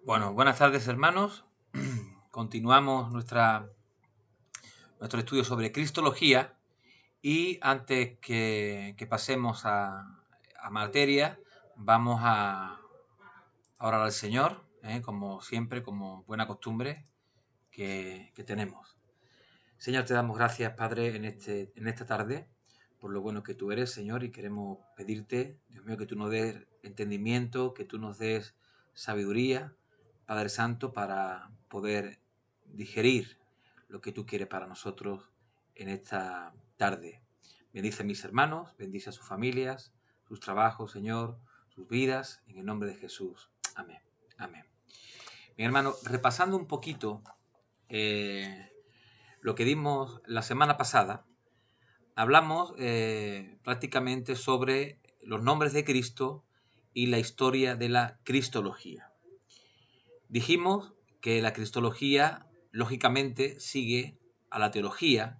Bueno, buenas tardes hermanos. Continuamos nuestro estudio sobre Cristología y antes que pasemos a materia, vamos a orar al Señor, como siempre, como buena costumbre que tenemos. Señor, te damos gracias, Padre, en esta tarde, por lo bueno que tú eres, Señor, y queremos pedirte, Dios mío, que tú nos des entendimiento, que tú nos des sabiduría, Padre Santo, para poder digerir lo que tú quieres para nosotros en esta tarde. Bendice a mis hermanos, bendice a sus familias, sus trabajos, Señor, sus vidas, en el nombre de Jesús. Amén. Amén. Mi hermano, repasando un poquito lo que dimos la semana pasada, hablamos prácticamente sobre los nombres de Cristo y la historia de la cristología. Dijimos que la cristología, lógicamente, sigue a la teología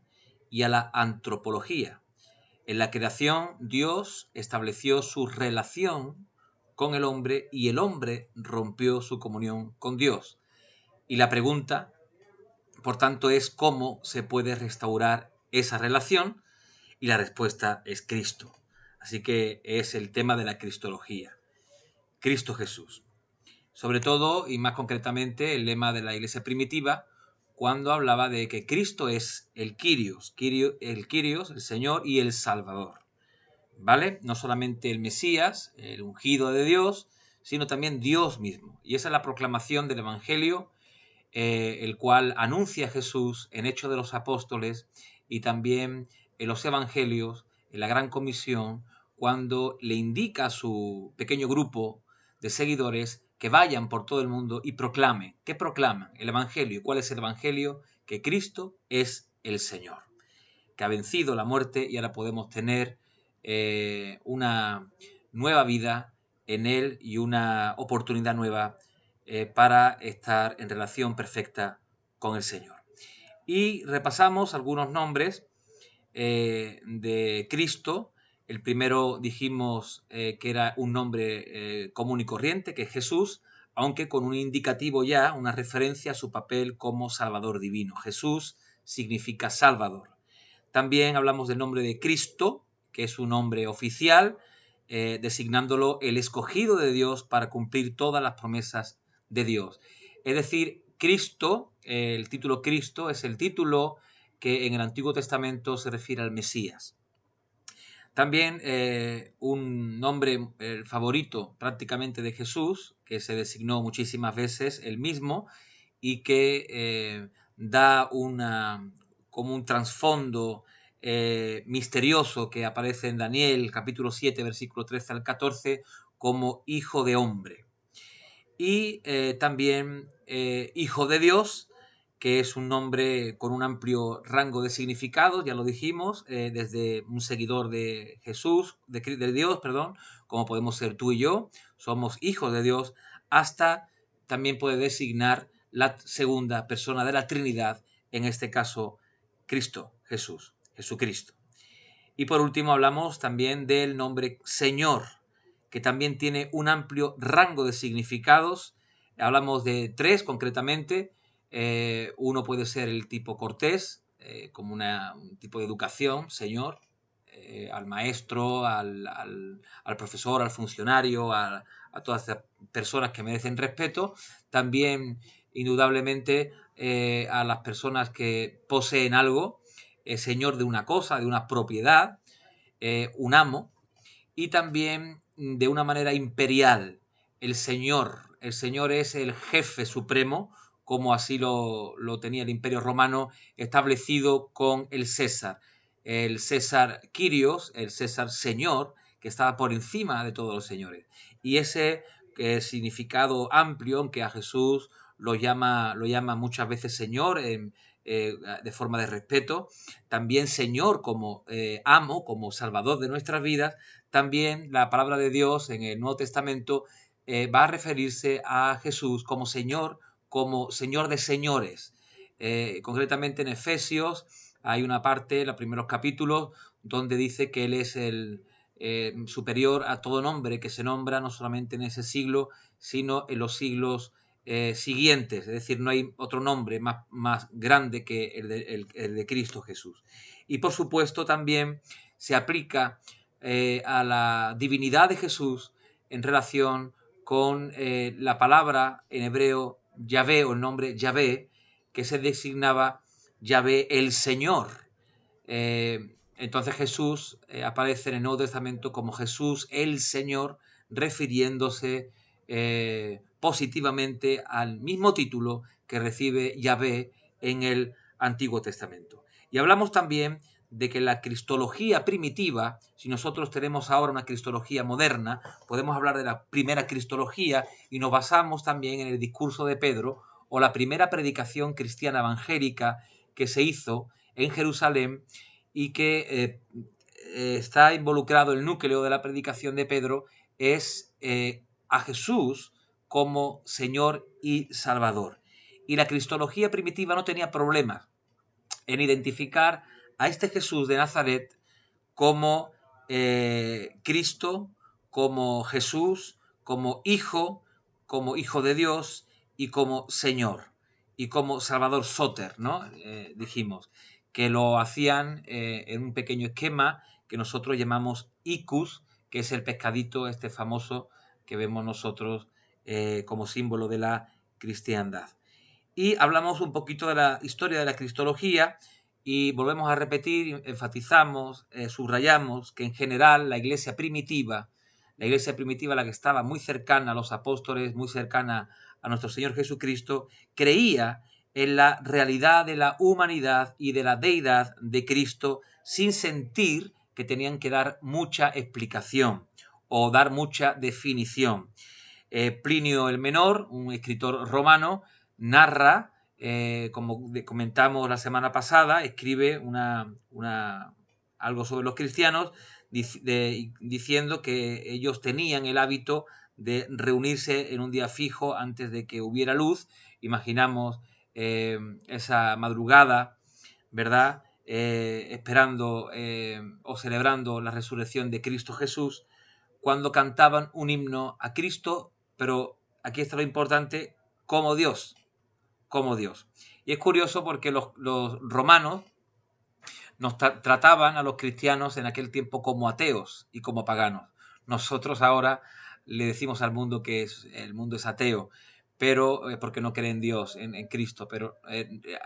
y a la antropología. En la creación, Dios estableció su relación con el hombre y el hombre rompió su comunión con Dios. Y la pregunta, por tanto, es cómo se puede restaurar esa relación, y la respuesta es Cristo. Así que es el tema de la cristología. Cristo Jesús. Sobre todo, y más concretamente, el lema de la iglesia primitiva, cuando hablaba de que Cristo es el Kyrios, el Señor y el Salvador. ¿Vale? No solamente el Mesías, el ungido de Dios, sino también Dios mismo. Y esa es la proclamación del Evangelio, el cual anuncia a Jesús en Hechos de los Apóstoles y también en los Evangelios, en la Gran Comisión, cuando le indica a su pequeño grupo de seguidores que vayan por todo el mundo y proclamen. ¿Qué proclaman? El Evangelio. ¿Cuál es el Evangelio? Que Cristo es el Señor, que ha vencido la muerte y ahora podemos tener una nueva vida en Él y una oportunidad nueva para estar en relación perfecta con el Señor. Y repasamos algunos nombres de Cristo. El primero dijimos que era un nombre común y corriente, que es Jesús, aunque con un indicativo ya, una referencia a su papel como Salvador divino. Jesús significa Salvador. También hablamos del nombre de Cristo, que es un nombre oficial, designándolo el escogido de Dios para cumplir todas las promesas de Dios. Es decir, Cristo, el título Cristo, es el título que en el Antiguo Testamento se refiere al Mesías. También un nombre favorito prácticamente de Jesús, que se designó muchísimas veces él mismo y que da como un trasfondo misterioso que aparece en Daniel capítulo 7, versículo 13 al 14, como hijo de hombre. Y también hijo de Dios, que es un nombre con un amplio rango de significados, ya lo dijimos, desde un seguidor de Jesús, de Dios, perdón, como podemos ser tú y yo, somos hijos de Dios, hasta también puede designar la segunda persona de la Trinidad, en este caso Cristo, Jesús, Jesucristo. Y por último hablamos también del nombre Señor, que también tiene un amplio rango de significados. Hablamos de tres concretamente. Uno puede ser el tipo cortés, como un tipo de educación, Señor, al maestro, al profesor, al funcionario, a todas las personas que merecen respeto. También, indudablemente, a las personas que poseen algo, señor de una cosa, de una propiedad, un amo, y también de una manera imperial, el señor. El señor es el jefe supremo, como así lo tenía el Imperio Romano establecido con el César. El César Kyrios, el César señor, que estaba por encima de todos los señores. Y ese significado amplio, aunque a Jesús lo llama muchas veces Señor de forma de respeto, también Señor como amo, como Salvador de nuestras vidas, también la palabra de Dios en el Nuevo Testamento va a referirse a Jesús como Señor de señores. Concretamente en Efesios hay una parte, en los primeros capítulos, donde dice que Él es el superior a todo nombre que se nombra, no solamente en ese siglo, sino en los siglos siguientes, es decir, no hay otro nombre más grande que el de Cristo Jesús. Y por supuesto también se aplica a la divinidad de Jesús en relación con la palabra en hebreo Yahvé, o el nombre Yahvé, que se designaba Yahvé el Señor. Entonces Jesús aparece en el Nuevo Testamento como Jesús el Señor, refiriéndose positivamente al mismo título que recibe Yahvé en el Antiguo Testamento. Y hablamos también de que la cristología primitiva, si nosotros tenemos ahora una cristología moderna, podemos hablar de la primera cristología y nos basamos también en el discurso de Pedro o la primera predicación cristiana evangélica que se hizo en Jerusalén y que está involucrado el núcleo de la predicación de Pedro es a Jesús como Señor y Salvador. Y la cristología primitiva no tenía problemas en identificar a este Jesús de Nazaret como Cristo, como Jesús, como Hijo de Dios y como Señor y como Salvador Soter, ¿no? Dijimos que lo hacían en un pequeño esquema que nosotros llamamos icus, que es el pescadito este famoso que vemos nosotros como símbolo de la cristiandad. Y hablamos un poquito de la historia de la cristología y volvemos a repetir, enfatizamos, subrayamos que en general la iglesia primitiva, la que estaba muy cercana a los apóstoles, muy cercana a nuestro Señor Jesucristo, creía en la realidad de la humanidad y de la deidad de Cristo sin sentir que tenían que dar mucha explicación o dar mucha definición. Plinio el Menor, un escritor romano, narra, como comentamos la semana pasada, escribe algo sobre los cristianos diciendo que ellos tenían el hábito de reunirse en un día fijo antes de que hubiera luz. Imaginamos esa madrugada, ¿verdad? Esperando o celebrando la resurrección de Cristo Jesús, cuando cantaban un himno a Cristo, pero aquí está lo importante, como Dios, como Dios. Y es curioso porque los romanos nos trataban a los cristianos en aquel tiempo como ateos y como paganos. Nosotros ahora le decimos al mundo que el mundo es ateo, pero porque no creen en Dios, en Cristo, pero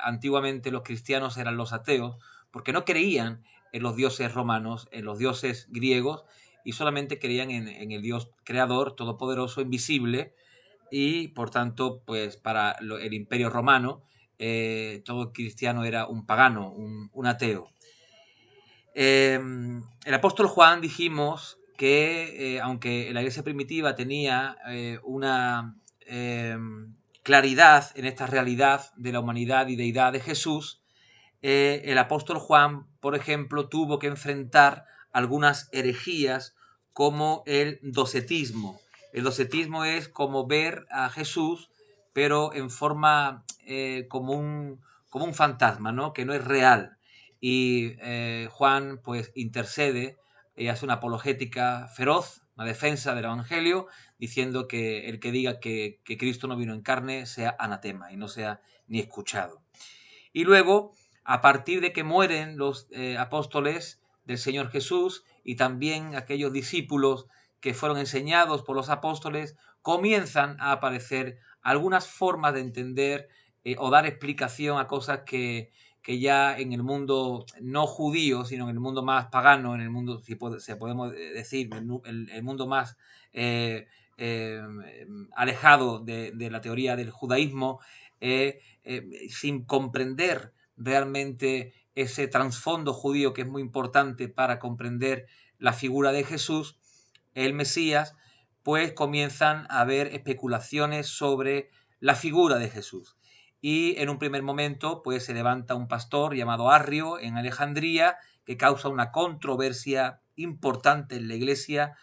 antiguamente los cristianos eran los ateos porque no creían en los dioses romanos, en los dioses griegos, y solamente creían en el Dios creador, todopoderoso, invisible, y por tanto, pues para el imperio romano, todo cristiano era un pagano, un ateo. El apóstol Juan, dijimos que aunque la iglesia primitiva tenía una claridad en esta realidad de la humanidad y deidad de Jesús, el apóstol Juan, por ejemplo, tuvo que enfrentar algunas herejías como el docetismo. El docetismo es como ver a Jesús, pero en forma como un fantasma, ¿no? Que no es real. Y Juan pues intercede y hace una apologética feroz, una defensa del Evangelio, diciendo que el que diga que Cristo no vino en carne sea anatema y no sea ni escuchado. Y luego, a partir de que mueren los apóstoles del Señor Jesús y también aquellos discípulos que fueron enseñados por los apóstoles, comienzan a aparecer algunas formas de entender o dar explicación a cosas que ya en el mundo no judío, sino en el mundo más pagano, en el mundo, si podemos decir, el mundo más eh, eh, alejado de la teoría del judaísmo, sin comprender realmente ese trasfondo judío que es muy importante para comprender la figura de Jesús, el Mesías, pues comienzan a haber especulaciones sobre la figura de Jesús. Y en un primer momento, pues se levanta un pastor llamado Arrio en Alejandría, que causa una controversia importante en la iglesia,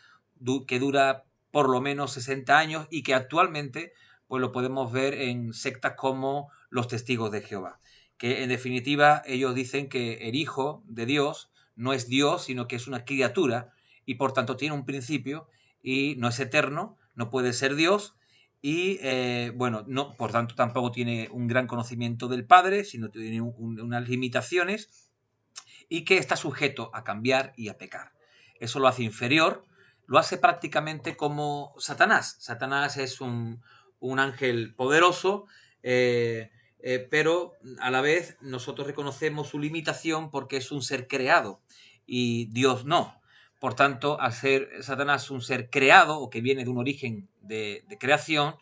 que dura por lo menos 60 años y que actualmente pues lo podemos ver en sectas como los Testigos de Jehová, que en definitiva ellos dicen que el Hijo de Dios no es Dios, sino que es una criatura y por tanto tiene un principio y no es eterno, no puede ser Dios, y bueno, no, por tanto tampoco tiene un gran conocimiento del Padre, sino tiene unas limitaciones y que está sujeto a cambiar y a pecar. Eso lo hace inferior, lo hace prácticamente como Satanás. Satanás es un ángel poderoso, pero a la vez nosotros reconocemos su limitación porque es un ser creado y Dios no. Por tanto, al ser Satanás un ser creado o que viene de un origen de creación,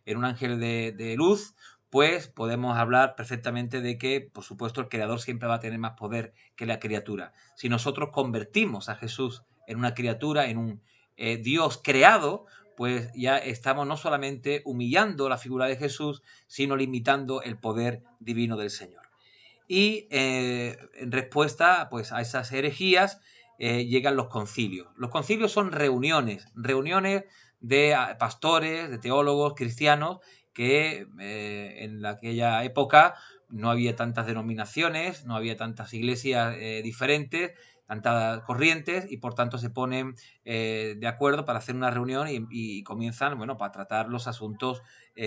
en un ángel de luz, pues podemos hablar perfectamente de que, por supuesto, el creador siempre va a tener más poder que la criatura. Si nosotros convertimos a Jesús en una criatura, en un Dios creado, pues ya estamos no solamente humillando la figura de Jesús, sino limitando el poder divino del Señor. Y en respuesta pues, a esas herejías llegan los concilios. Los concilios son reuniones de pastores, de teólogos cristianos, que en aquella época no había tantas denominaciones, no había tantas iglesias diferentes, tantas corrientes, y por tanto se ponen de acuerdo para hacer una reunión y comienzan, bueno, para tratar los asuntos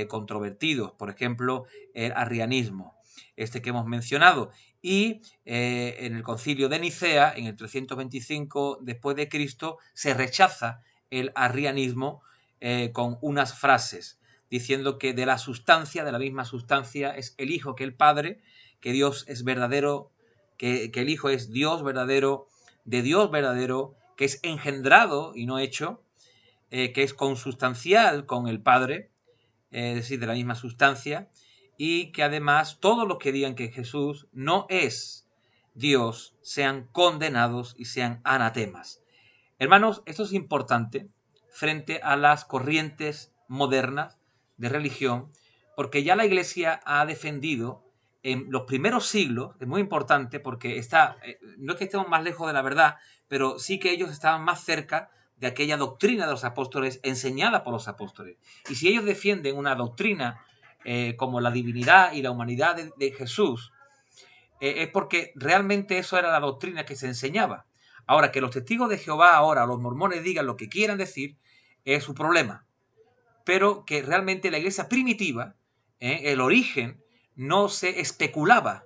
controvertidos. Por ejemplo, el arrianismo, este que hemos mencionado. Y en el concilio de Nicea, en el 325 después de Cristo, se rechaza el arrianismo con unas frases diciendo que de la sustancia, de la misma sustancia, es el Hijo que el Padre, que Dios es verdadero, que el Hijo es Dios verdadero, de Dios verdadero, que es engendrado y no hecho, que es consustancial con el Padre, es decir, de la misma sustancia, y que además todos los que digan que Jesús no es Dios sean condenados y sean anatemas. Hermanos, esto es importante frente a las corrientes modernas de religión, porque ya la Iglesia ha defendido en los primeros siglos, es muy importante porque no es que estemos más lejos de la verdad, pero sí que ellos estaban más cerca de aquella doctrina de los apóstoles enseñada por los apóstoles. Y si ellos defienden una doctrina como la divinidad y la humanidad de Jesús, es porque realmente eso era la doctrina que se enseñaba. Ahora, que los testigos de Jehová ahora, los mormones, digan lo que quieran decir, es su problema. Pero que realmente la iglesia primitiva, el origen, no se especulaba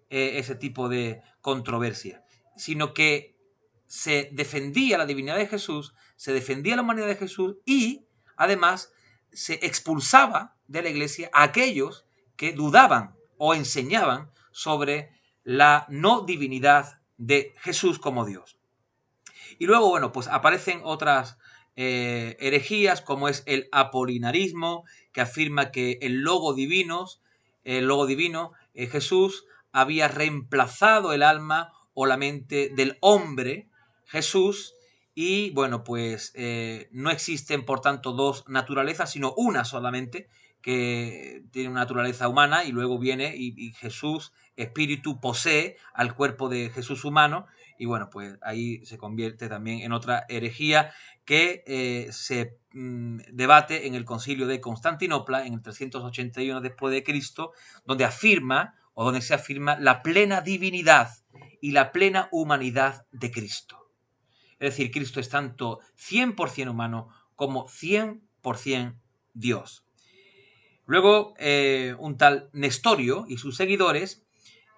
ese tipo de controversia, sino que se defendía la divinidad de Jesús, se defendía la humanidad de Jesús y, además, se expulsaba de la iglesia a aquellos que dudaban o enseñaban sobre la no divinidad de Jesús como Dios. Y luego, bueno, pues aparecen otras herejías, como es el apolinarismo, que afirma que el logo divino, Jesús, había reemplazado el alma o la mente del hombre, Jesús, y bueno, pues no existen, por tanto, dos naturalezas, sino una solamente, que tiene una naturaleza humana, y luego viene y Jesús, espíritu, posee al cuerpo de Jesús humano, y bueno, pues ahí se convierte también en otra herejía que se debate en el concilio de Constantinopla en el 381 después de Cristo, donde afirma o donde se afirma la plena divinidad y la plena humanidad de Cristo. Es decir, Cristo es tanto 100% humano como 100% Dios. Luego, un tal Nestorio y sus seguidores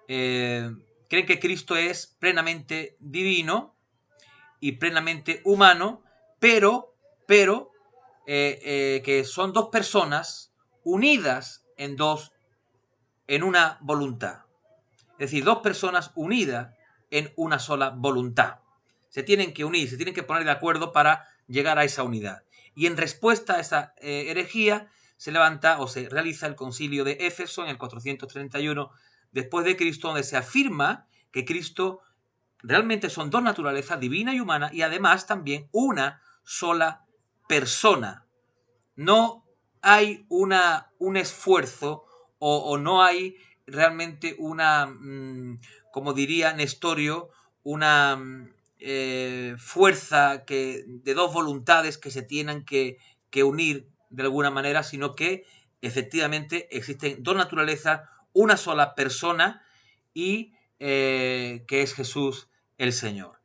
creen que Cristo es plenamente divino y plenamente humano, pero que son dos personas unidas en una voluntad. Es decir, dos personas unidas en una sola voluntad. Se tienen que unir, se tienen que poner de acuerdo para llegar a esa unidad. Y en respuesta a esa herejía se levanta o se realiza el concilio de Éfeso en el 431 después de Cristo, donde se afirma que Cristo realmente son dos naturalezas, divina y humana, y además también una sola persona. No hay un esfuerzo o no hay realmente como diría Nestorio, una fuerza de dos voluntades que se tienen que unir de alguna manera, sino que efectivamente existen dos naturalezas, una sola persona y que es Jesús el Señor.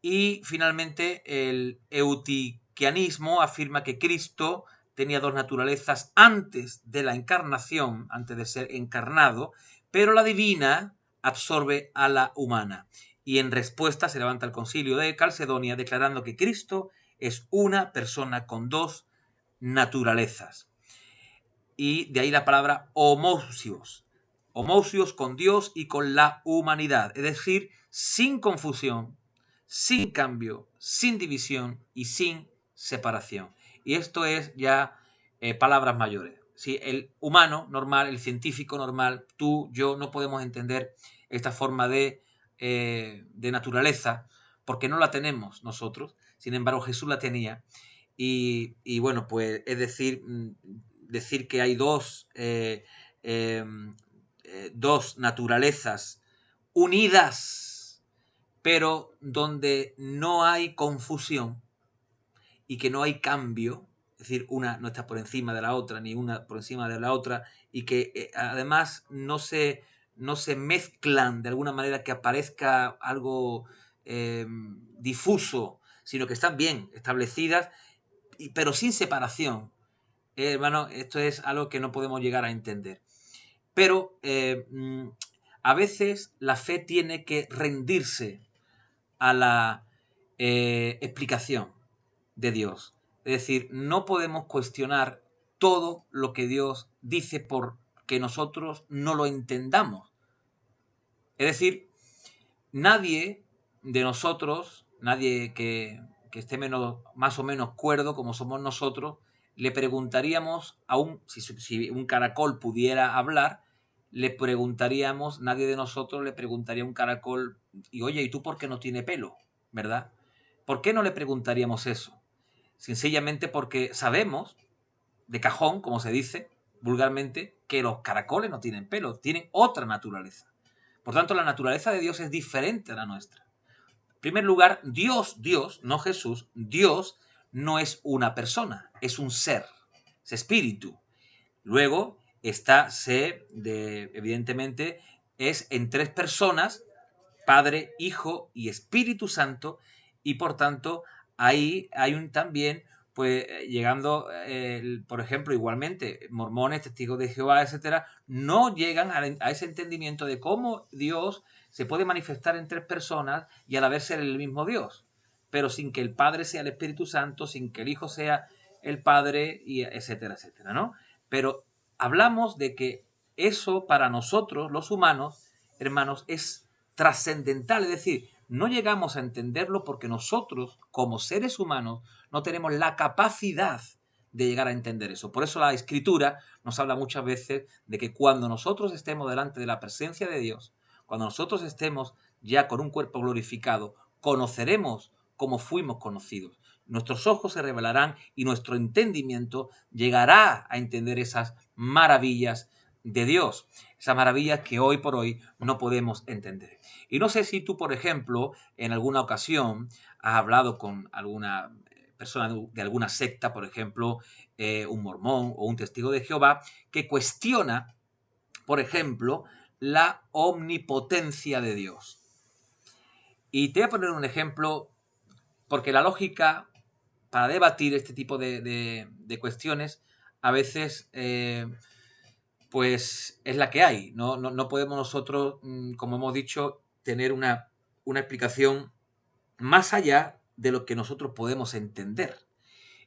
Y finalmente el eutiquianismo afirma que Cristo tenía dos naturalezas antes de la encarnación, antes de ser encarnado, pero la divina absorbe a la humana. Y en respuesta se levanta el concilio de Calcedonia declarando que Cristo es una persona con dos naturalezas. Y de ahí la palabra homousios. Homousios con Dios y con la humanidad. Es decir, sin confusión, sin cambio, sin división y sin separación. Y esto es ya palabras mayores. Si el humano normal, el científico normal, tú, yo, no podemos entender esta forma de naturaleza porque no la tenemos nosotros. Sin embargo, Jesús la tenía. Y bueno, pues es decir, decir que hay dos naturalezas unidas, pero donde no hay confusión y que no hay cambio, es decir, una no está por encima de la otra, ni una por encima de la otra, y que además no se mezclan de alguna manera que aparezca algo difuso, sino que están bien establecidas, pero sin separación. Hermano, esto es algo que no podemos llegar a entender. Pero a veces la fe tiene que rendirse a la explicación de Dios. Es decir, no podemos cuestionar todo lo que Dios dice porque nosotros no lo entendamos. Es decir, nadie de nosotros, nadie que esté más o menos cuerdo como somos nosotros, le preguntaríamos si un caracol pudiera hablar, le preguntaríamos, nadie de nosotros le preguntaría a un caracol, y oye, ¿y tú por qué no tiene pelo? ¿Verdad? ¿Por qué no le preguntaríamos eso? Sencillamente porque sabemos, de cajón, como se dice vulgarmente, que los caracoles no tienen pelo, tienen otra naturaleza. Por tanto, la naturaleza de Dios es diferente a la nuestra. En primer lugar, Dios, no Jesús, Dios no es una persona, es un ser, es espíritu. Luego, evidentemente, es en tres personas, Padre, Hijo y Espíritu Santo, y por tanto, ahí hay también, pues llegando, por ejemplo, igualmente, mormones, testigos de Jehová, etcétera, no llegan a ese entendimiento de cómo Dios se puede manifestar en tres personas y a la vez ser el mismo Dios, pero sin que el Padre sea el Espíritu Santo, sin que el Hijo sea el Padre, y etcétera, etcétera, ¿no? Pero hablamos de que eso para nosotros, los humanos, hermanos, es trascendental, es decir, no llegamos a entenderlo porque nosotros, como seres humanos, no tenemos la capacidad de llegar a entender eso. Por eso la Escritura nos habla muchas veces de que cuando nosotros estemos delante de la presencia de Dios, cuando nosotros estemos ya con un cuerpo glorificado, conoceremos como fuimos conocidos. Nuestros ojos se revelarán y nuestro entendimiento llegará a entender esas maravillas de Dios, esas maravillas que hoy por hoy no podemos entender. Y no sé si tú, por ejemplo, en alguna ocasión has hablado con alguna persona de alguna secta, por ejemplo, un mormón o un testigo de Jehová, que cuestiona, por ejemplo, la omnipotencia de Dios. Y te voy a poner un ejemplo, porque la lógica para debatir este tipo de cuestiones a veces pues es la que hay. No podemos nosotros, como hemos dicho, tener una explicación más allá de lo que nosotros podemos entender.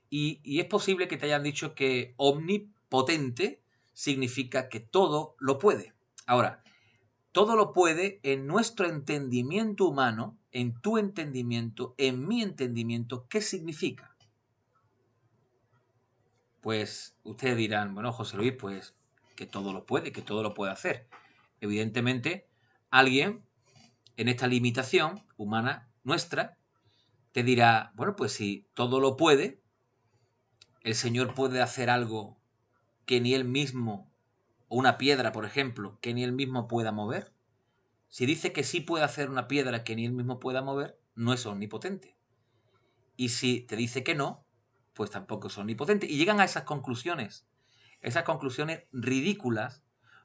Y es posible que te hayan dicho que omnipotente significa que todo lo puede. Ahora, todo lo puede en nuestro entendimiento humano, en tu entendimiento, en mi entendimiento. ¿Qué significa? Pues ustedes dirán, bueno, José Luis, pues que todo lo puede, que todo lo puede hacer. Evidentemente, alguien en esta limitación humana nuestra te dirá, bueno, pues si todo lo puede, el Señor puede hacer algo que ni él mismo, o una piedra, por ejemplo, que ni él mismo pueda mover. Si dice que sí puede hacer una piedra que ni él mismo pueda mover, no es omnipotente. Y si te dice que no, pues tampoco es omnipotente. Y llegan a esas conclusiones ridículas,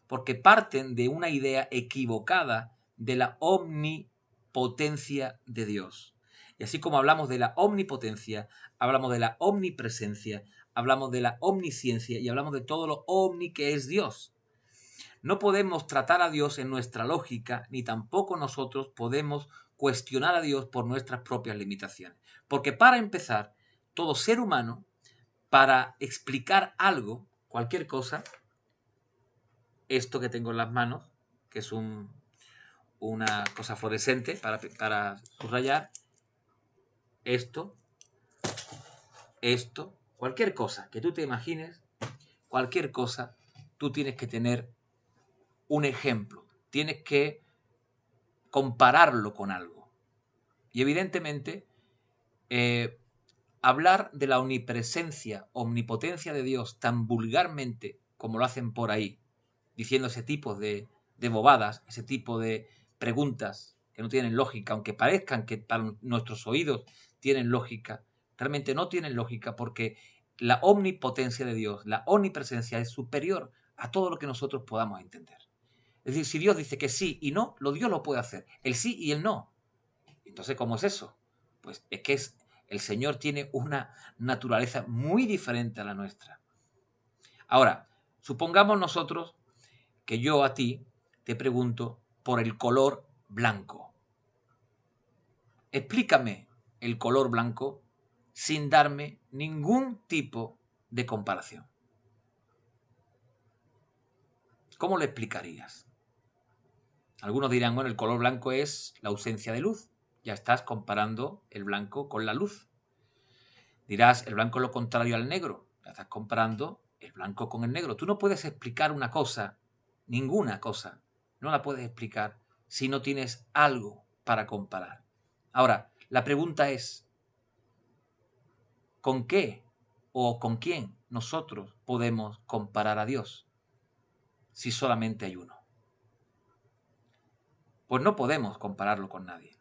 porque parten de una idea equivocada de la omnipotencia de Dios. Y así como hablamos de la omnipotencia, hablamos de la omnipresencia, hablamos de la omnisciencia y hablamos de todo lo omni que es Dios. No podemos tratar a Dios en nuestra lógica, ni tampoco nosotros podemos cuestionar a Dios por nuestras propias limitaciones. Porque para empezar, todo ser humano, para explicar algo, cualquier cosa, esto que tengo en las manos, que es una cosa fluorescente para subrayar, esto, cualquier cosa que tú te imagines, cualquier cosa, tú tienes que tener un ejemplo, tienes que compararlo con algo. Y evidentemente, hablar de la omnipresencia, omnipotencia de Dios tan vulgarmente como lo hacen por ahí, diciendo ese tipo de bobadas, ese tipo de preguntas que no tienen lógica, aunque parezcan que para nuestros oídos tienen lógica, realmente no tienen lógica porque la omnipotencia de Dios, la omnipresencia es superior a todo lo que nosotros podamos entender. Es decir, si Dios dice que sí y no, Dios lo puede hacer, el sí y el no. Entonces, ¿cómo es eso? Pues es que el Señor tiene una naturaleza muy diferente a la nuestra. Ahora, supongamos nosotros que yo a ti te pregunto por el color blanco. Explícame el color blanco sin darme ningún tipo de comparación. ¿Cómo lo explicarías? Algunos dirán, bueno, el color blanco es la ausencia de luz. Ya estás comparando el blanco con la luz. Dirás, el blanco es lo contrario al negro. Ya estás comparando el blanco con el negro. Tú no puedes explicar una cosa, ninguna cosa, no la puedes explicar si no tienes algo para comparar. Ahora, la pregunta es, ¿con qué o con quién nosotros podemos comparar a Dios si solamente hay uno? Pues no podemos compararlo con nadie.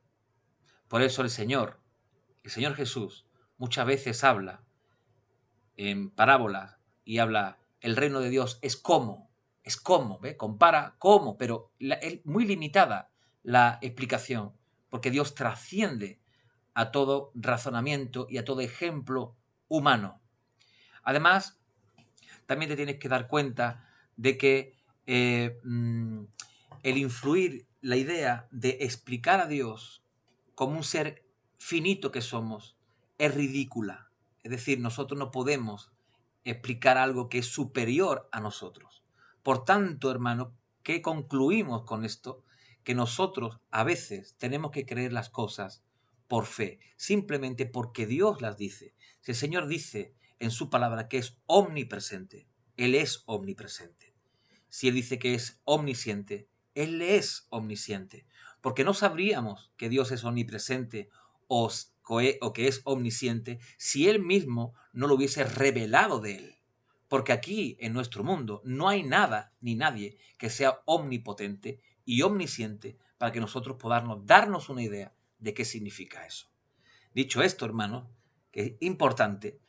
Por eso el Señor Jesús, muchas veces habla en parábolas y habla, el reino de Dios es como, ¿ve? Compara cómo, pero es muy limitada la explicación, porque Dios trasciende a todo razonamiento y a todo ejemplo humano. Además, también te tienes que dar cuenta de que el influir la idea de explicar a Dios como un ser finito que somos es ridícula. Es decir, nosotros no podemos explicar algo que es superior a nosotros. Por tanto, hermano, ¿qué concluimos con esto? Que nosotros a veces tenemos que creer las cosas por fe, simplemente porque Dios las dice. Si el Señor dice en su palabra que es omnipresente, Él es omnipresente. Si Él dice que es omnisciente, Él es omnisciente. Porque no sabríamos que Dios es omnipresente o que es omnisciente si Él mismo no lo hubiese revelado de Él. Porque aquí, en nuestro mundo, no hay nada ni nadie que sea omnipotente y omnisciente para que nosotros podamos darnos una idea de qué significa eso. Dicho esto, hermano, que es importante,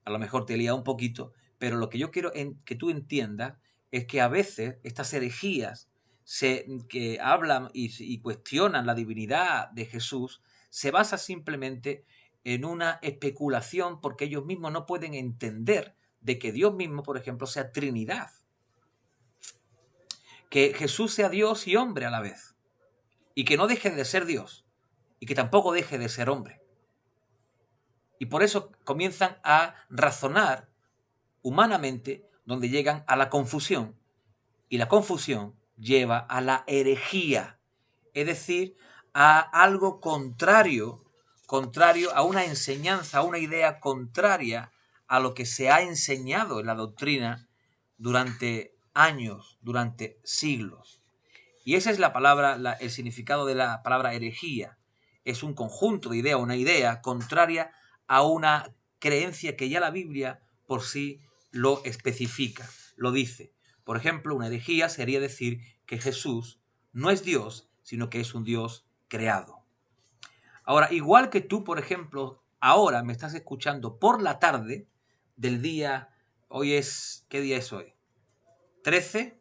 a lo mejor te lía un poquito, pero lo que yo quiero que tú entiendas es que a veces estas herejías que hablan y cuestionan la divinidad de Jesús se basa simplemente en una especulación porque ellos mismos no pueden entender de que Dios mismo, por ejemplo, sea Trinidad. Que Jesús sea Dios y hombre a la vez. Y que no deje de ser Dios. Y que tampoco deje de ser hombre. Y por eso comienzan a razonar humanamente donde llegan a la confusión. Y la confusión lleva a la herejía. Es decir, a algo contrario a una enseñanza, a una idea contraria a lo que se ha enseñado en la doctrina durante años, durante siglos. Y esa es la palabra, el significado de la palabra herejía. Es un conjunto de ideas, una idea contraria a una creencia que ya la Biblia por sí lo especifica, lo dice. Por ejemplo, una herejía sería decir que Jesús no es Dios, sino que es un Dios creado. Ahora, igual que tú, por ejemplo, ahora me estás escuchando por la tarde del día, ¿qué día es hoy? ¿13?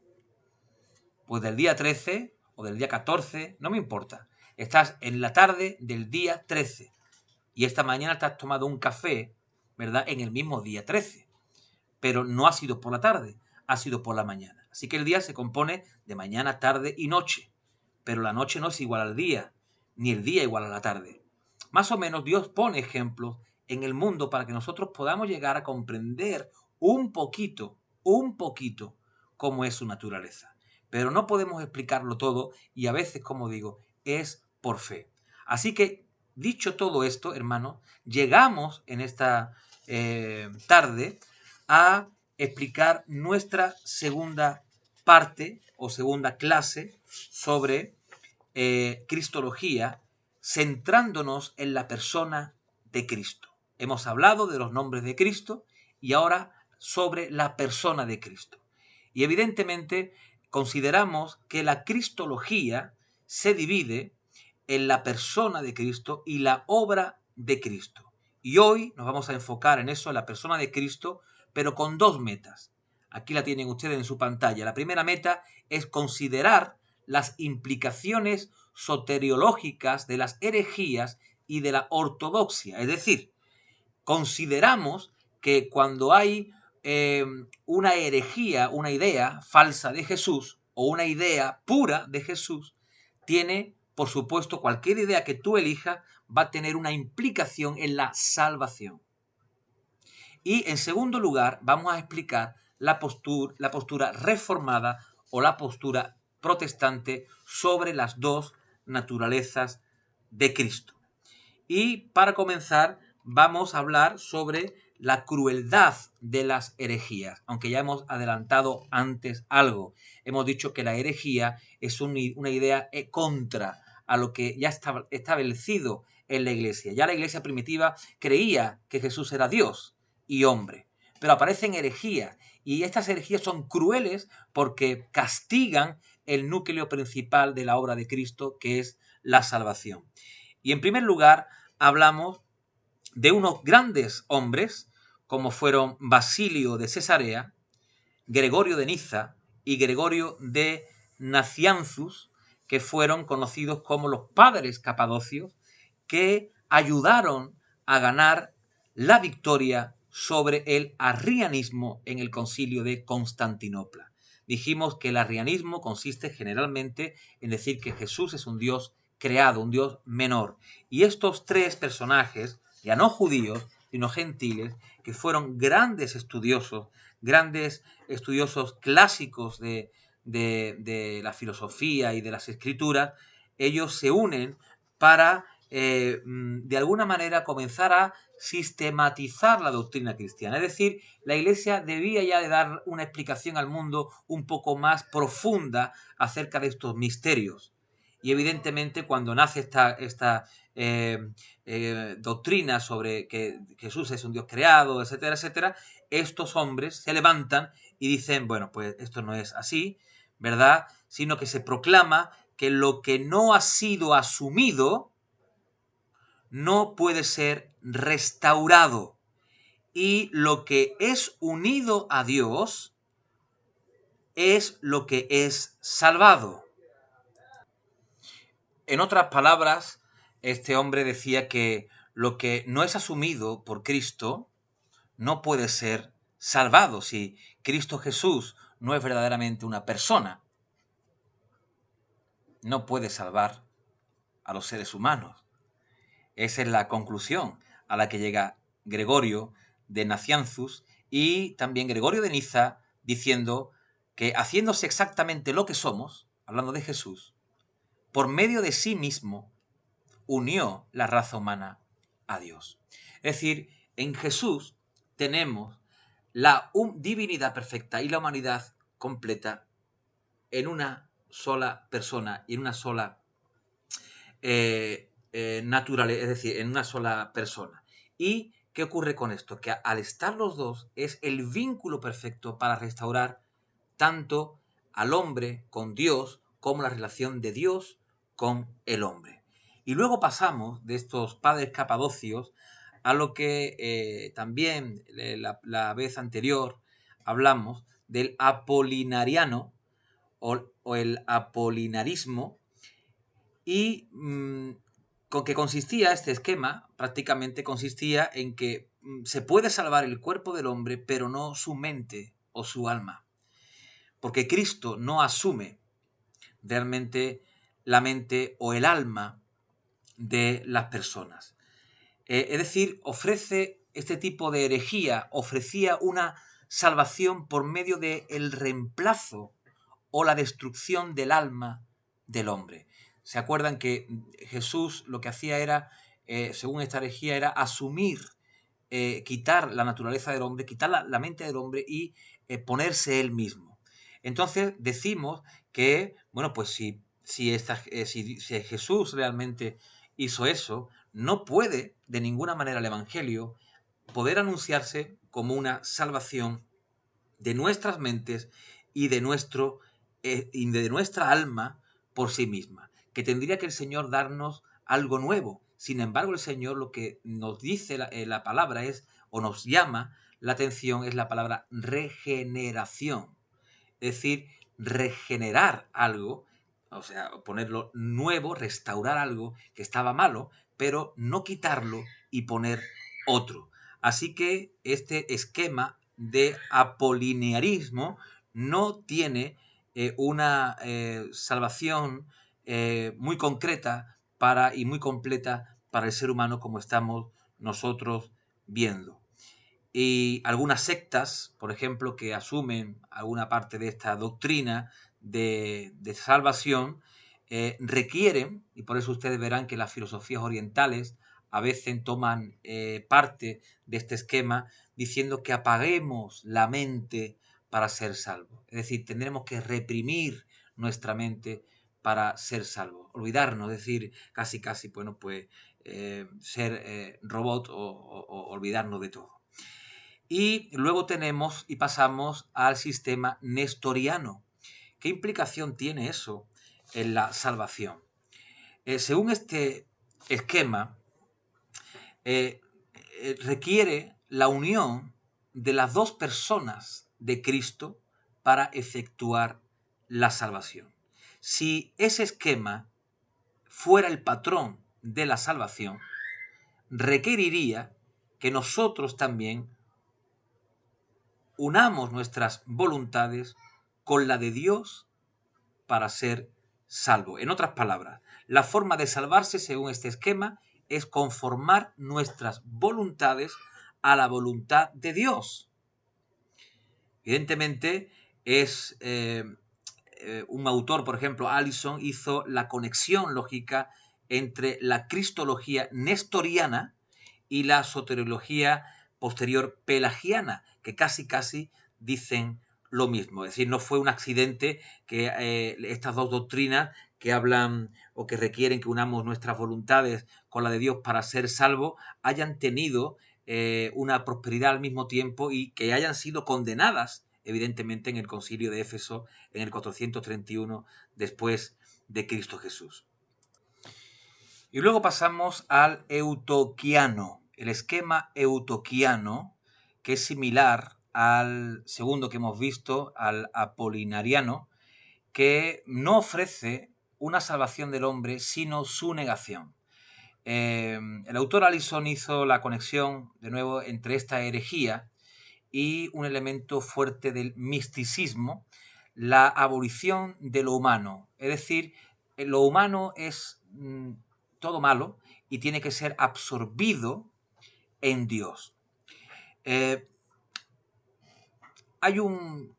Pues del día 13 o del día 14, no me importa. Estás en la tarde del día 13 y esta mañana te has tomado un café, ¿verdad? En el mismo día 13. pero no ha sido por la tarde, ha sido por la mañana. Así que el día se compone de mañana, tarde y noche, pero la noche no es igual al día, ni el día igual a la tarde. Más o menos Dios pone ejemplos en el mundo para que nosotros podamos llegar a comprender un poquito cómo es su naturaleza. Pero no podemos explicarlo todo y a veces, como digo, es por fe. Así que, dicho todo esto, hermano, llegamos en esta tarde a explicar nuestra segunda parte o segunda clase sobre Cristología, centrándonos en la persona de Cristo. Hemos hablado de los nombres de Cristo y ahora sobre la persona de Cristo. Y evidentemente consideramos que la Cristología se divide en la persona de Cristo y la obra de Cristo. Y hoy nos vamos a enfocar en eso, en la persona de Cristo, pero con dos metas. Aquí la tienen ustedes en su pantalla. La primera meta es considerar las implicaciones soteriológicas de las herejías y de la ortodoxia. Es decir, consideramos que cuando hay una herejía, una idea falsa de Jesús o una idea pura de Jesús, tiene, por supuesto, cualquier idea que tú elijas va a tener una implicación en la salvación. Y en segundo lugar, vamos a explicar la postura reformada o la postura protestante sobre las dos naturalezas de Cristo. Y para comenzar, vamos a hablar sobre la crueldad de las herejías, aunque ya hemos adelantado antes algo. Hemos dicho que la herejía es una idea contra a lo que ya está establecido en la iglesia. Ya la iglesia primitiva creía que Jesús era Dios y hombre, pero aparecen herejías y estas herejías son crueles porque castigan el núcleo principal de la obra de Cristo, que es la salvación. Y en primer lugar hablamos de unos grandes hombres como fueron Basilio de Cesarea, Gregorio de Niza y Gregorio de Nacianzus, que fueron conocidos como los padres capadocios, que ayudaron a ganar la victoria sobre el arrianismo en el concilio de Constantinopla. Dijimos que el arrianismo consiste generalmente en decir que Jesús es un Dios creado, un Dios menor. Y estos tres personajes, ya no judíos, sino gentiles, que fueron grandes estudiosos clásicos de la filosofía y de las escrituras, ellos se unen para de alguna manera comenzar a sistematizar la doctrina cristiana. Es decir, la Iglesia debía ya de dar una explicación al mundo un poco más profunda acerca de estos misterios. Y evidentemente cuando nace esta doctrina sobre que Jesús es un Dios creado, etcétera, etcétera, estos hombres se levantan y dicen, bueno, pues esto no es así, ¿verdad? Sino que se proclama que lo que no ha sido asumido no puede ser restaurado. Y lo que es unido a Dios es lo que es salvado. En otras palabras, este hombre decía que lo que no es asumido por Cristo no puede ser salvado. Si Cristo Jesús no es verdaderamente una persona, no puede salvar a los seres humanos. Esa es la conclusión a la que llega Gregorio de Nacianzus y también Gregorio de Niza, diciendo que haciéndose exactamente lo que somos, hablando de Jesús, por medio de sí mismo, unió la raza humana a Dios. Es decir, en Jesús tenemos la divinidad perfecta y la humanidad completa en una sola persona y en una sola naturaleza, es decir, en una sola persona. ¿Y qué ocurre con esto? Que al estar los dos es el vínculo perfecto para restaurar tanto al hombre con Dios como la relación de Dios con el hombre. Y luego pasamos de estos padres capadocios a lo que también la vez anterior hablamos del apolinariano o el apolinarismo, y con que consistía este esquema, prácticamente consistía en que se puede salvar el cuerpo del hombre, pero no su mente o su alma, porque Cristo no asume realmente la mente o el alma de las personas. Es decir, ofrece este tipo de herejía, ofrecía una salvación por medio del reemplazo o la destrucción del alma del hombre. ¿Se acuerdan que Jesús lo que hacía era, según esta herejía, era asumir, quitar la naturaleza del hombre, quitar la mente del hombre y ponerse él mismo? Entonces decimos que, bueno, pues si Jesús realmente hizo eso, no puede de ninguna manera el Evangelio poder anunciarse como una salvación de nuestras mentes y y de nuestra alma por sí misma, que tendría que el Señor darnos algo nuevo. Sin embargo, el Señor lo que nos dice la palabra es, o nos llama la atención, es la palabra regeneración. Es decir, regenerar algo, o sea, ponerlo nuevo, restaurar algo que estaba malo, pero no quitarlo y poner otro. Así que este esquema de apolinearismo no tiene una salvación muy concreta y muy completa para el ser humano como estamos nosotros viendo. Y algunas sectas, por ejemplo, que asumen alguna parte de esta doctrina de salvación, requieren, y por eso ustedes verán que las filosofías orientales a veces toman parte de este esquema, diciendo que apaguemos la mente para ser salvos. Es decir, tendremos que reprimir nuestra mente para ser salvos. Olvidarnos, es decir, casi, bueno, pues ser robot o olvidarnos de todo. Y luego tenemos y pasamos al sistema nestoriano. ¿Qué implicación tiene eso en la salvación? Según este esquema, eh, requiere la unión de las dos personas de Cristo para efectuar la salvación. Si ese esquema fuera el patrón de la salvación, requeriría que nosotros también unamos nuestras voluntades con la de Dios para ser salvo. En otras palabras, la forma de salvarse según este esquema es conformar nuestras voluntades a la voluntad de Dios. Evidentemente es un autor, por ejemplo, Allison, hizo la conexión lógica entre la cristología nestoriana y la soteriología posterior pelagiana, que casi dicen lo mismo. Es decir, no fue un accidente que estas dos doctrinas que hablan o que requieren que unamos nuestras voluntades con la de Dios para ser salvos hayan tenido una prosperidad al mismo tiempo y que hayan sido condenadas, evidentemente, en el concilio de Éfeso en el 431 después de Cristo Jesús. Y luego pasamos al eutoquiano, el esquema eutoquiano, que es similar al segundo que hemos visto, al apolinariano, que no ofrece una salvación del hombre, sino su negación. El autor Allison hizo la conexión, de nuevo, entre esta herejía y un elemento fuerte del misticismo, la abolición de lo humano. Es decir, lo humano es todo malo y tiene que ser absorbido en Dios. Hay un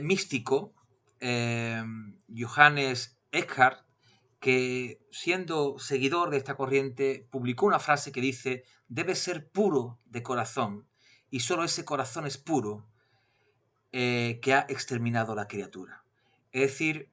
místico, Johannes Eckhart, que siendo seguidor de esta corriente publicó una frase que dice: debe ser puro de corazón y solo ese corazón es puro que ha exterminado a la criatura. Es decir,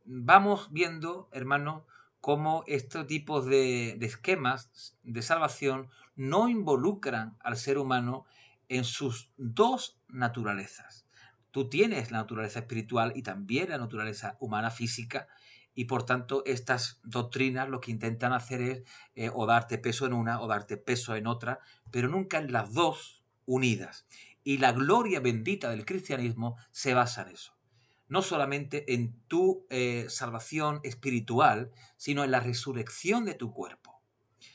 vamos viendo, hermano, cómo estos tipos de esquemas de salvación no involucran al ser humano en sus dos naturalezas. Tú tienes la naturaleza espiritual y también la naturaleza humana física, y por tanto estas doctrinas lo que intentan hacer es o darte peso en una o darte peso en otra, pero nunca en las dos unidas. Y la gloria bendita del cristianismo se basa en eso. No solamente en tu salvación espiritual, sino en la resurrección de tu cuerpo.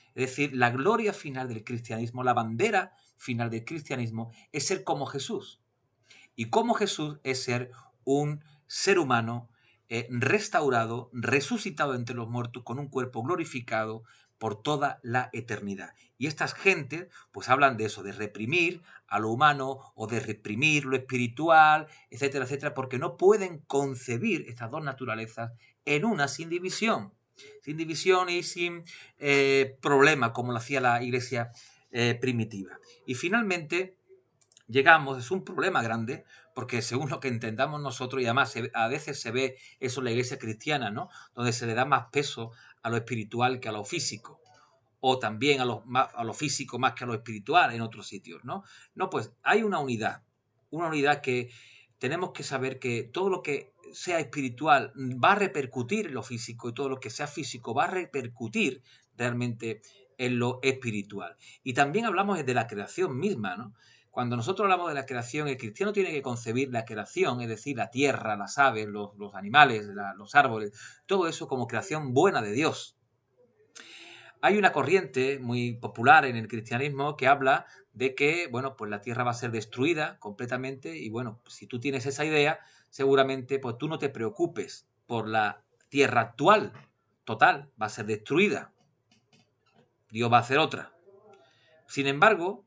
Es Es decir, la gloria final del cristianismo, la bandera final del cristianismo es ser como Jesús. Y como Jesús es ser un ser humano restaurado, resucitado entre los muertos, con un cuerpo glorificado por toda la eternidad. Y estas gentes pues hablan de eso, de reprimir a lo humano o de reprimir lo espiritual, etcétera, etcétera, porque no pueden concebir estas dos naturalezas en una sin división y sin problema, como lo hacía la iglesia primitiva. Y finalmente llegamos, es un problema grande, porque según lo que entendamos nosotros, y además a veces se ve eso en la iglesia cristiana, ¿no? Donde se le da más peso a lo espiritual que a lo físico, o también a lo físico más que a lo espiritual en otros sitios, ¿no? No, pues hay una unidad que tenemos que saber que todo lo que sea espiritual va a repercutir en lo físico y todo lo que sea físico va a repercutir realmente en lo espiritual. Y también hablamos de la creación misma, ¿no? Cuando nosotros hablamos de la creación, el cristiano tiene que concebir la creación, es decir, la tierra, las aves, los animales, los árboles, todo eso como creación buena de Dios. Hay una corriente muy popular en el cristianismo que habla de que, bueno, pues la tierra va a ser destruida completamente y, bueno, si tú tienes esa idea, seguramente pues tú no te preocupes por la tierra actual. Total, va a ser destruida. Dios va a hacer otra. Sin embargo,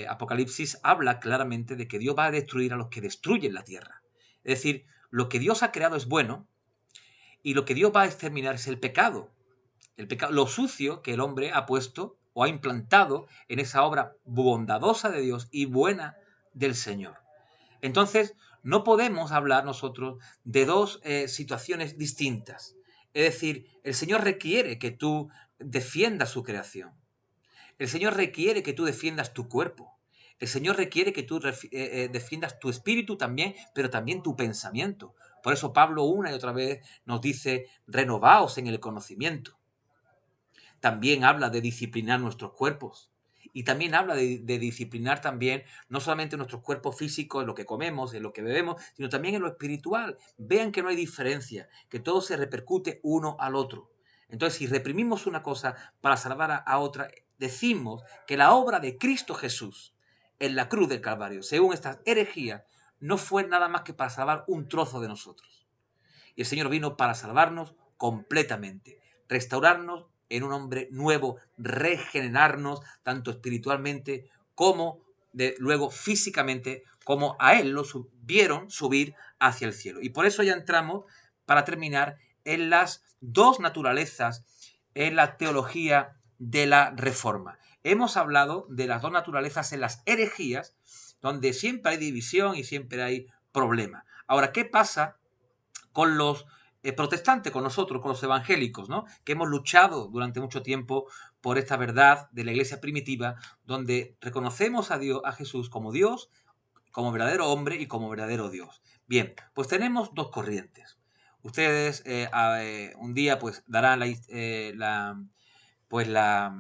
Apocalipsis habla claramente de que Dios va a destruir a los que destruyen la tierra. Es decir, lo que Dios ha creado es bueno y lo que Dios va a exterminar es el pecado. Lo sucio que el hombre ha puesto o ha implantado en esa obra bondadosa de Dios y buena del Señor. Entonces, no podemos hablar nosotros de dos situaciones distintas. Es decir, el Señor requiere que tú defiendas su creación. El Señor requiere que tú defiendas tu cuerpo. El Señor requiere que tú defiendas tu espíritu también, pero también tu pensamiento. Por eso Pablo una y otra vez nos dice, renovaos en el conocimiento. También habla de disciplinar nuestros cuerpos. Y también habla de disciplinar también no solamente nuestros cuerpos físicos, en lo que comemos, en lo que bebemos, sino también en lo espiritual. Vean que no hay diferencia, que todo se repercute uno al otro. Entonces, si reprimimos una cosa para salvar a otra, decimos que la obra de Cristo Jesús en la cruz del Calvario, según estas herejías, no fue nada más que para salvar un trozo de nosotros. Y el Señor vino para salvarnos completamente, restaurarnos en un hombre nuevo, regenerarnos tanto espiritualmente como luego físicamente, como a Él lo vieron subir hacia el cielo. Y por eso ya entramos, para terminar, en las dos naturalezas en la teología de la Reforma. Hemos hablado de las dos naturalezas en las herejías, donde siempre hay división y siempre hay problema. Ahora, ¿qué pasa con los protestantes, con nosotros, con los evangélicos, ¿no? Que hemos luchado durante mucho tiempo por esta verdad de la iglesia primitiva, donde reconocemos a Dios, a Jesús Dios, como verdadero hombre y como verdadero Dios. Bien, pues tenemos dos corrientes. Ustedes un día pues darán la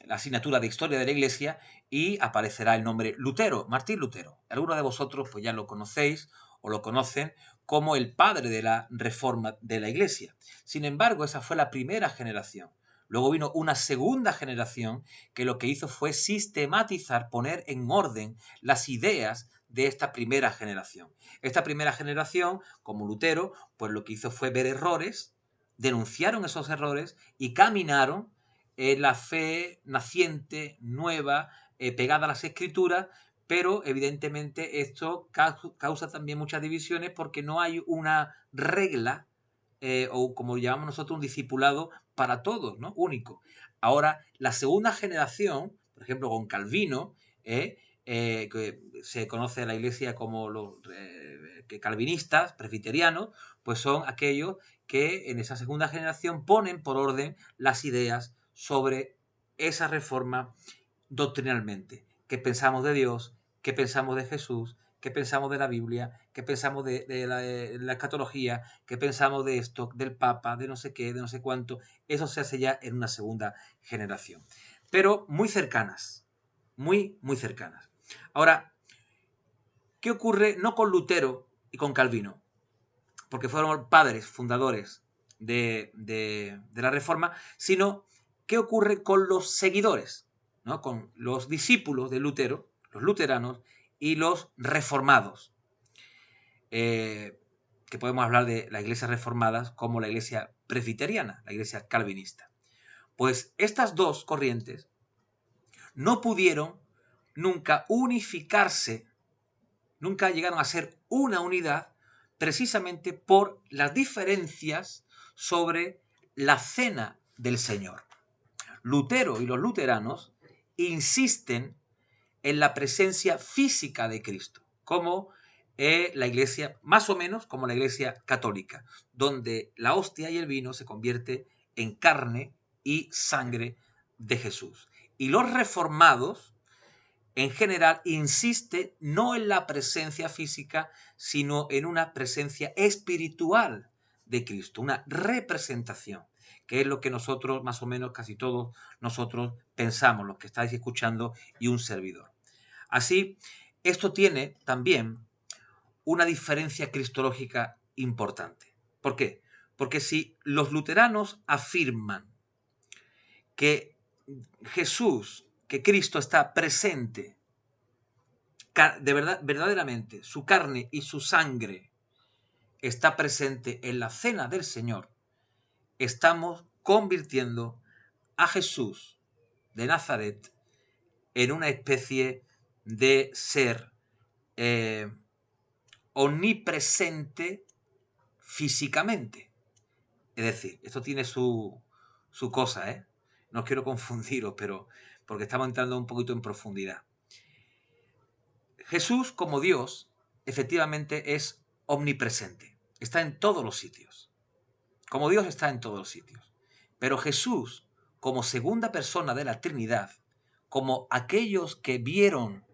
asignatura de historia de la iglesia y aparecerá el nombre Lutero, Martín Lutero. Algunos de vosotros pues ya lo conocéis o lo conocen como el padre de la reforma de la iglesia. Sin embargo, esa fue la primera generación. Luego vino una segunda generación que lo que hizo fue sistematizar, poner en orden las ideas de esta primera generación. Esta primera generación, como Lutero, pues lo que hizo fue ver errores, denunciaron esos errores y caminaron en la fe naciente, nueva, pegada a las escrituras, pero evidentemente esto causa también muchas divisiones porque no hay una regla o como llamamos nosotros un discipulado para todos, ¿no? Único. Ahora, la segunda generación, por ejemplo, con Calvino, que se conoce en la iglesia como los calvinistas, presbiterianos, pues son aquellos que en esa segunda generación ponen por orden las ideas sobre esa reforma doctrinalmente. ¿Qué pensamos de Dios? ¿Qué pensamos de Jesús? ¿Qué pensamos de la Biblia? ¿Qué pensamos de la escatología? ¿Qué pensamos de esto, del Papa, de no sé qué, de no sé cuánto? Eso se hace ya en una segunda generación. Pero muy cercanas, muy, muy cercanas. Ahora, ¿qué ocurre no con Lutero y con Calvino? Porque fueron padres fundadores de la Reforma, sino ¿qué ocurre con los seguidores? ¿No? Con los discípulos de Lutero, los luteranos y los reformados. Que podemos hablar de las iglesias reformadas como la iglesia presbiteriana, la iglesia calvinista. Pues estas dos corrientes no pudieron nunca unificarse, nunca llegaron a ser una unidad, precisamente por las diferencias sobre la cena del Señor. Lutero y los luteranos insisten en la presencia física de Cristo, como la iglesia, más o menos como la iglesia católica, donde la hostia y el vino se convierte en carne y sangre de Jesús. Y los reformados, en general, insisten no en la presencia física, sino en una presencia espiritual de Cristo, una representación, que es lo que nosotros, más o menos casi todos nosotros pensamos, los que estáis escuchando y un servidor. Así, esto tiene también una diferencia cristológica importante. ¿Por qué? Porque si los luteranos afirman que Jesús, que Cristo está presente, de verdad, verdaderamente, su carne y su sangre está presente en la cena del Señor, estamos convirtiendo a Jesús de Nazaret en una especie de ser omnipresente físicamente. Es decir, esto tiene su cosa, ¿eh? No quiero confundiros, pero porque estamos entrando un poquito en profundidad. Jesús, como Dios, efectivamente es omnipresente. Está en todos los sitios. Como Dios está en todos los sitios. Pero Jesús, como segunda persona de la Trinidad, como aquellos que vieron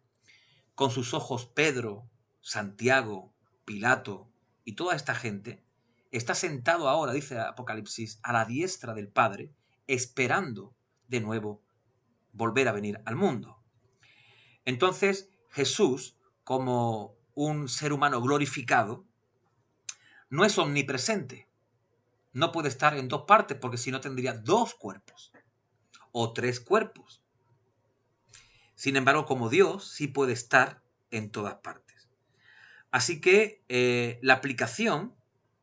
con sus ojos Pedro, Santiago, Pilato y toda esta gente, está sentado ahora, dice Apocalipsis, a la diestra del Padre, esperando de nuevo volver a venir al mundo. Entonces, Jesús, como un ser humano glorificado, no es omnipresente. No puede estar en dos partes, porque si no tendría dos cuerpos o tres cuerpos. Sin embargo, como Dios, sí puede estar en todas partes. Así que la aplicación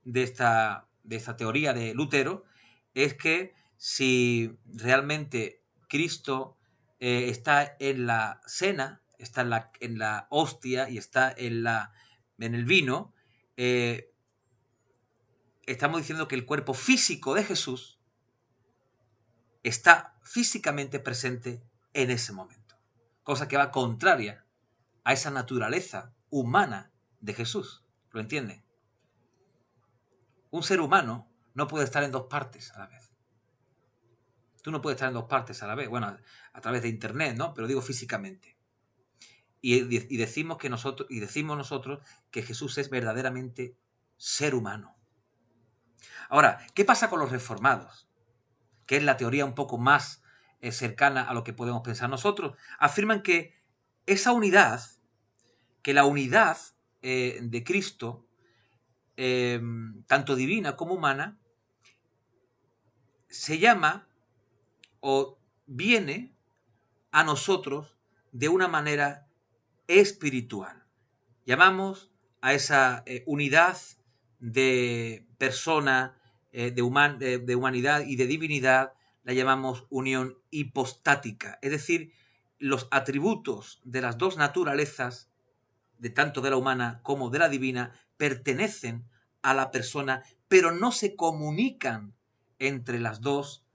de esta teoría de Lutero es que si realmente Cristo está en la cena, está en la hostia y está en el vino, estamos diciendo que el cuerpo físico de Jesús está físicamente presente en ese momento, cosa que va contraria a esa naturaleza humana de Jesús. ¿Lo entienden? Un ser humano no puede estar en dos partes a la vez. Tú no puedes estar en dos partes a la vez. Bueno, a través de internet, ¿no? Pero digo físicamente. Y decimos nosotros que Jesús es verdaderamente ser humano. Ahora, ¿qué pasa con los reformados? Que es la teoría un poco más cercana a lo que podemos pensar nosotros. Afirman que esa unidad, que la unidad de Cristo, tanto divina como humana, se llama o viene a nosotros de una manera espiritual. Llamamos a esa unidad de persona, de humanidad y de divinidad, la llamamos unión hipostática. Es decir, los atributos de las dos naturalezas, de tanto de la humana como de la divina, pertenecen a la persona, pero no se comunican entre las dos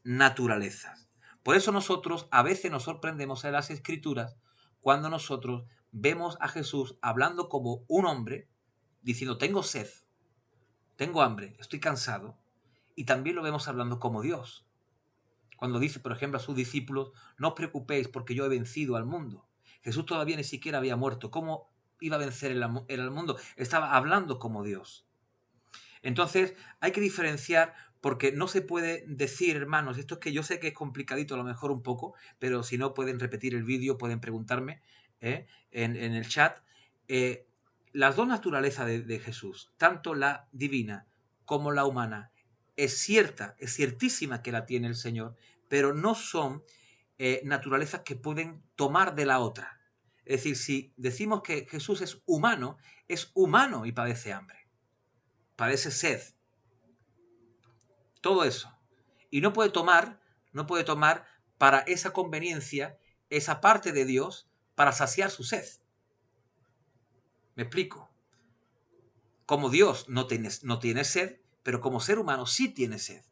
naturalezas. Por eso nosotros a veces nos sorprendemos en las Escrituras cuando nosotros vemos a Jesús hablando como un hombre, diciendo tengo sed, tengo hambre, estoy cansado, y también lo vemos hablando como Dios. Cuando dice, por ejemplo, a sus discípulos, no os preocupéis porque yo he vencido al mundo. Jesús todavía ni siquiera había muerto. ¿Cómo iba a vencer el mundo? Estaba hablando como Dios. Entonces, hay que diferenciar porque no se puede decir, hermanos, esto es que yo sé que es complicadito a lo mejor un poco, pero si no pueden repetir el vídeo, pueden preguntarme en el chat. Las dos naturalezas de Jesús, tanto la divina como la humana, es ciertísima que la tiene el Señor, pero no son naturalezas que pueden tomar de la otra. Es decir, si decimos que Jesús es humano y padece hambre, padece sed, todo eso. Y no puede tomar para esa conveniencia esa parte de Dios para saciar su sed. ¿Me explico? Como Dios no tiene sed, pero como ser humano sí tiene sed.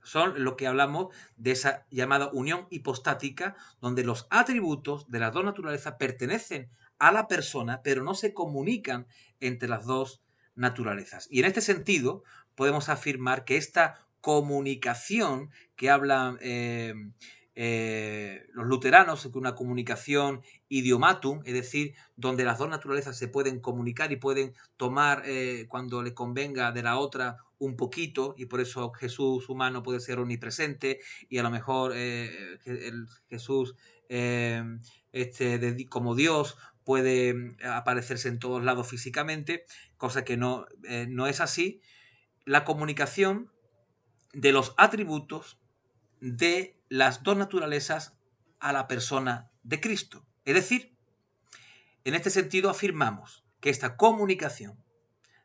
Son lo que hablamos de esa llamada unión hipostática, donde los atributos de las dos naturalezas pertenecen a la persona, pero no se comunican entre las dos naturalezas. Y en este sentido, podemos afirmar que esta comunicación que hablan los luteranos, que una comunicación idiomatum, es decir, donde las dos naturalezas se pueden comunicar y pueden tomar cuando le convenga de la otra un poquito, y por eso Jesús humano puede ser omnipresente, y a lo mejor el Jesús como Dios puede aparecerse en todos lados físicamente, cosa que no es así. La comunicación de los atributos de las dos naturalezas a la persona de Cristo. Es decir, en este sentido afirmamos que esta comunicación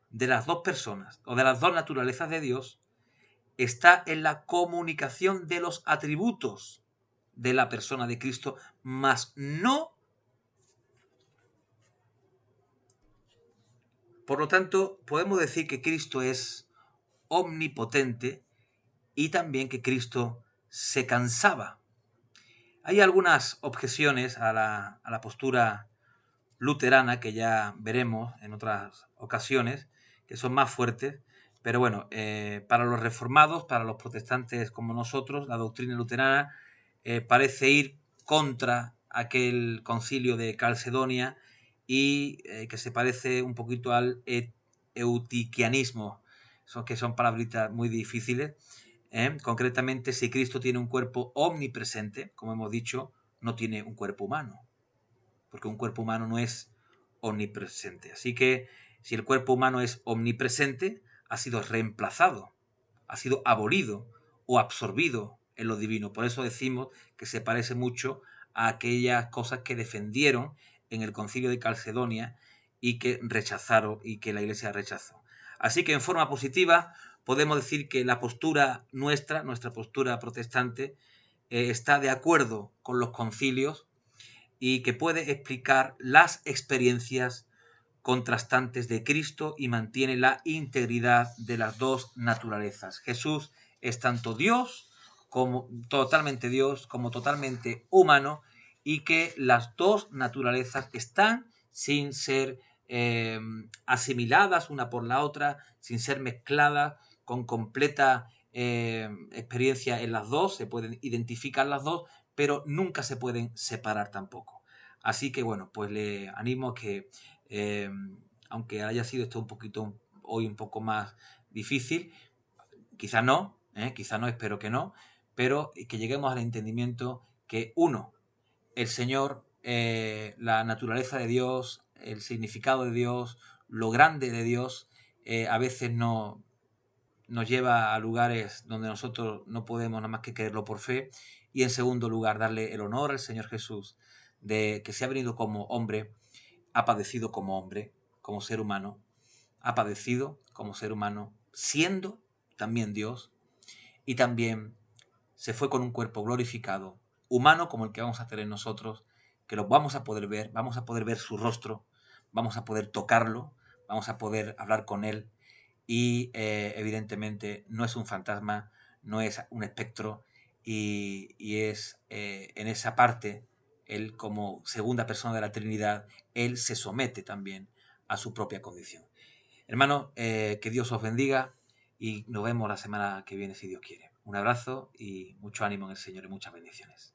de las dos personas o de las dos naturalezas de Dios está en la comunicación de los atributos de la persona de Cristo, más no. Por lo tanto, podemos decir que Cristo es omnipotente y también que Cristo se cansaba. Hay algunas objeciones a la postura luterana que ya veremos en otras ocasiones, que son más fuertes, pero bueno, para los reformados, para los protestantes como nosotros, la doctrina luterana parece ir contra aquel concilio de Calcedonia y que se parece un poquito al eutiquianismo, que son palabritas muy difíciles. Concretamente, si Cristo tiene un cuerpo omnipresente, como hemos dicho, no tiene un cuerpo humano, porque un cuerpo humano no es omnipresente. Así que si el cuerpo humano es omnipresente, ha sido reemplazado, ha sido abolido o absorbido en lo divino. Por eso decimos que se parece mucho a aquellas cosas que defendieron en el concilio de Calcedonia y que rechazaron y que la Iglesia rechazó. Así que en forma positiva podemos decir que la postura nuestra postura protestante, está de acuerdo con los concilios y que puede explicar las experiencias contrastantes de Cristo y mantiene la integridad de las dos naturalezas. Jesús es tanto Dios como totalmente humano, y que las dos naturalezas están sin ser asimiladas una por la otra, sin ser mezcladas, con completa experiencia en las dos, se pueden identificar las dos, pero nunca se pueden separar tampoco. Así que bueno, pues le animo a que eh, aunque haya sido esto un poquito hoy un poco más difícil, quizá no, espero que no, pero que lleguemos al entendimiento que uno, el Señor, la naturaleza de Dios, el significado de Dios, lo grande de Dios, a veces no, nos lleva a lugares donde nosotros no podemos nada más que creerlo por fe. Y en segundo lugar, darle el honor al Señor Jesús de que se ha venido como hombre, ha padecido como hombre, como ser humano, ha padecido como ser humano, siendo también Dios, y también se fue con un cuerpo glorificado, humano como el que vamos a tener nosotros, que lo vamos a poder ver su rostro, vamos a poder tocarlo, vamos a poder hablar con él, y evidentemente no es un fantasma, no es un espectro, y es en esa parte, él como segunda persona de la Trinidad, él se somete también a su propia condición. Hermano, que Dios os bendiga y nos vemos la semana que viene si Dios quiere. Un abrazo y mucho ánimo en el Señor y muchas bendiciones.